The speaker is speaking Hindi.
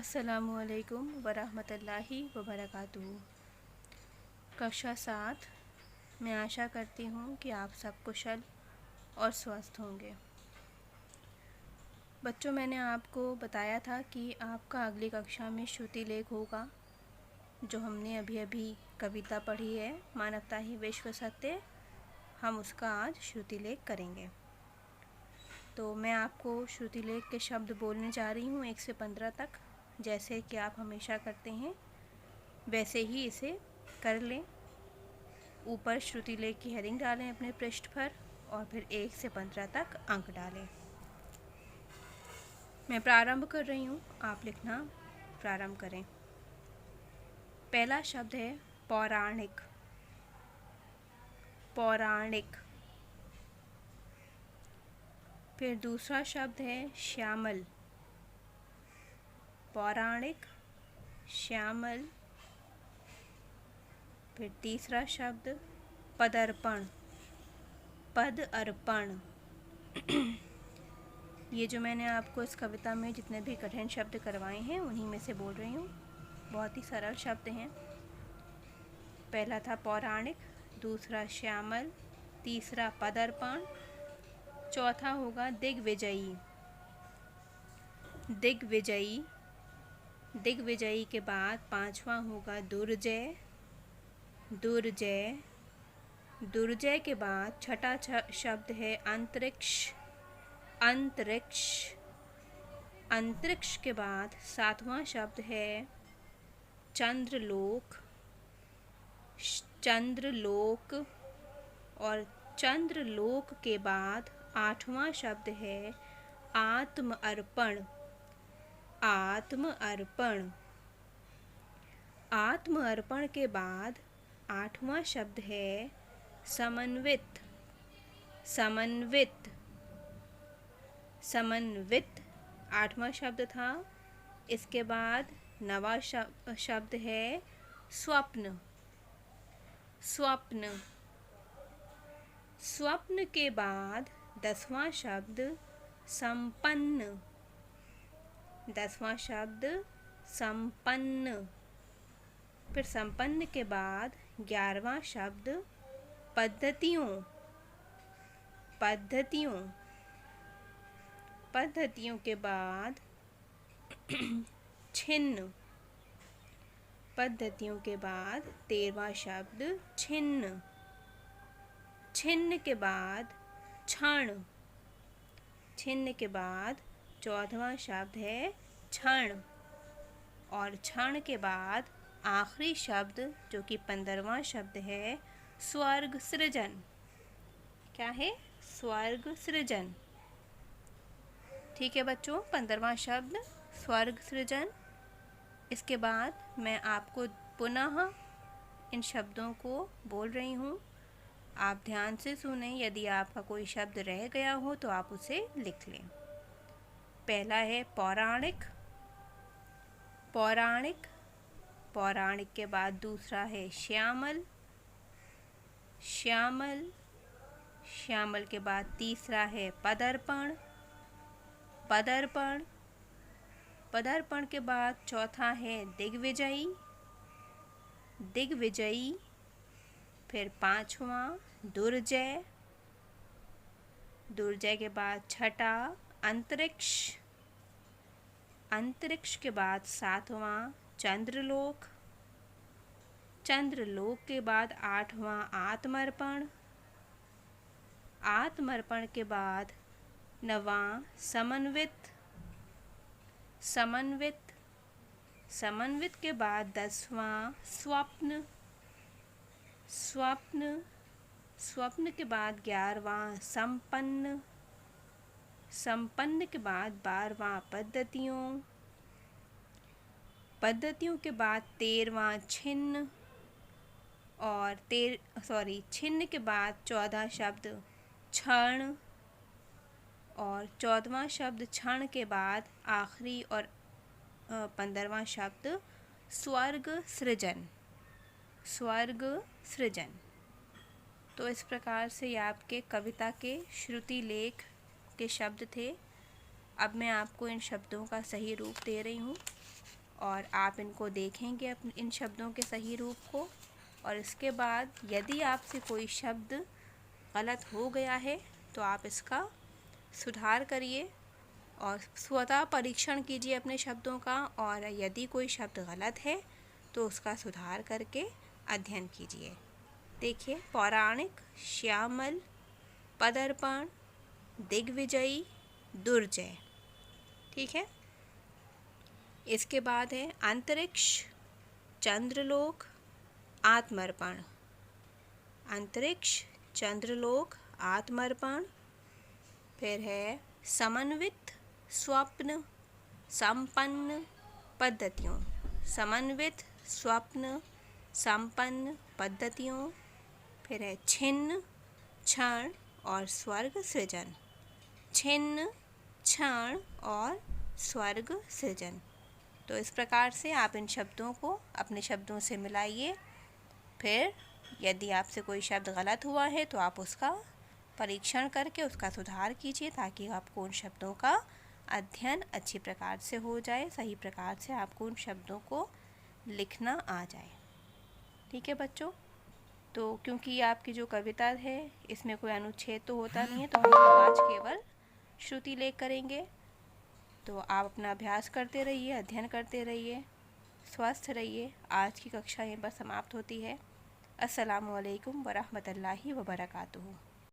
अस्सलामुअलैकुम वरहमतुल्लाहि वबरकातुहू। कक्षा 7। मैं आशा करती हूँ कि आप सब कुशल और स्वस्थ होंगे। बच्चों, मैंने आपको बताया था कि आपका अगली कक्षा में श्रुति लेख होगा। जो हमने अभी अभी कविता पढ़ी है, मानवता ही विश्व सत्य, हम उसका आज श्रुति लेख करेंगे। तो मैं आपको श्रुति लेख के शब्द बोलने जा रही हूँ 1 से 15 तक। जैसे कि आप हमेशा करते हैं वैसे ही इसे कर लें। ऊपर श्रुति लेख की हेडिंग डालें अपने पृष्ठ पर और फिर 1 से 15 तक अंक डालें। मैं प्रारंभ कर रही हूँ, आप लिखना प्रारंभ करें। पहला शब्द है पौराणिक। पौराणिक। फिर दूसरा शब्द है श्यामल। पौराणिक, श्यामल। फिर तीसरा शब्द पदर्पण। पद अर्पण। ये जो मैंने आपको इस कविता में जितने भी कठिन शब्द करवाए हैं उन्हीं में से बोल रही हूँ। बहुत ही सरल शब्द हैं। पहला था पौराणिक, दूसरा श्यामल, तीसरा पदर्पण, चौथा होगा दिग्विजयी। दिग्विजयी। दिग्विजयी के बाद पांचवा होगा दुर्जय। दुर्जय। दुर्जय के बाद छठा शब्द है अंतरिक्ष। अंतरिक्ष। अंतरिक्ष के बाद सातवां शब्द है चंद्रलोक। चंद्रलोक। और चंद्रलोक के बाद आठवां शब्द है आत्म अर्पण। आत्म अर्पण। आत्म अर्पण के बाद आठवां शब्द है समन्वित। समन्वित। समन्वित आठवां शब्द था। इसके बाद नवा शब्द है स्वप्न। स्वप्न। स्वप्न के बाद 10वां शब्द संपन्न। 10वां शब्द संपन्न। फिर संपन्न के बाद 11वां शब्द पद्धतियों। पद्धतियों। पद्धतियों के बाद छिन्न। पद्धतियों के बाद 13वां शब्द छिन्न। छिन्न के बाद क्षण। छिन्न के बाद 14वां शब्द है क्षण। और क्षण के बाद आखिरी शब्द जो कि 15वां शब्द है स्वर्ग सृजन। क्या है? स्वर्ग सृजन। ठीक है बच्चों, 15वां शब्द स्वर्ग सृजन। इसके बाद मैं आपको पुनः इन शब्दों को बोल रही हूँ। आप ध्यान से सुने। यदि आपका कोई शब्द रह गया हो तो आप उसे लिख लें। पहला है पौराणिक। पौराणिक। पौराणिक के बाद दूसरा है श्यामल। श्यामल। श्यामल के बाद तीसरा है पदर्पण। पदर्पण। पदर्पण के बाद चौथा है दिग्विजयी। दिग्विजयी। फिर पांचवा दुर्जय। दुर्जय के बाद छठा अंतरिक्ष। अंतरिक्ष के बाद सातवां चंद्रलोक। चंद्रलोक के बाद आठवां आत्मर्पण। आत्मर्पण के बाद नवां समन्वित। समन्वित। समन्वित के बाद 10वां स्वप्न। स्वप्न। स्वप्न के बाद 11वां संपन्न। संपन्न के बाद 12वां पद्धतियों। पद्धतियों के बाद 13वां छिन्न। और छिन्न के बाद 14 शब्द क्षण। और 14वां शब्द क्षण के बाद आखिरी और 15वां शब्द स्वर्ग सृजन। स्वर्ग सृजन। तो इस प्रकार से ये आपके कविता के श्रुति लेख के शब्द थे। अब मैं आपको इन शब्दों का सही रूप दे रही हूँ। और आप इनको देखेंगे इन शब्दों के सही रूप को। और इसके बाद यदि आपसे कोई शब्द गलत हो गया है तो आप इसका सुधार करिए और स्वतः परीक्षण कीजिए अपने शब्दों का। और यदि कोई शब्द गलत है तो उसका सुधार करके अध्ययन कीजिए। देखिए, पौराणिक, श्यामल, पदर्पण, दिग्विजयी, दुर्जय। ठीक है। इसके बाद है अंतरिक्ष, चंद्रलोक, आत्मर्पण। अंतरिक्ष, चंद्रलोक, आत्मर्पण। फिर है समन्वित, स्वप्न, संपन्न पद्धतियों। समन्वित, स्वप्न, संपन्न पद्धतियों। फिर है छिन्न, क्षण और स्वर्ग सृजन। छिन्न, क्षण और स्वर्ग सृजन। तो इस प्रकार से आप इन शब्दों को अपने शब्दों से मिलाइए। फिर यदि आपसे कोई शब्द गलत हुआ है तो आप उसका परीक्षण करके उसका सुधार कीजिए, ताकि आपको उन शब्दों का अध्ययन अच्छी प्रकार से हो जाए, सही प्रकार से आपको उन शब्दों को लिखना आ जाए। ठीक है बच्चों। तो क्योंकि आपकी जो कविता है इसमें कोई अनुच्छेद तो होता नहीं है, तो हम लोग आज केवल श्रुति लेख करेंगे। तो आप अपना अभ्यास करते रहिए, अध्ययन करते रहिए, स्वस्थ रहिए। आज की कक्षा यहीं पर समाप्त होती है। अस्सलामु अलैकुम वरहमतुल्लाहि वबरकातुहू।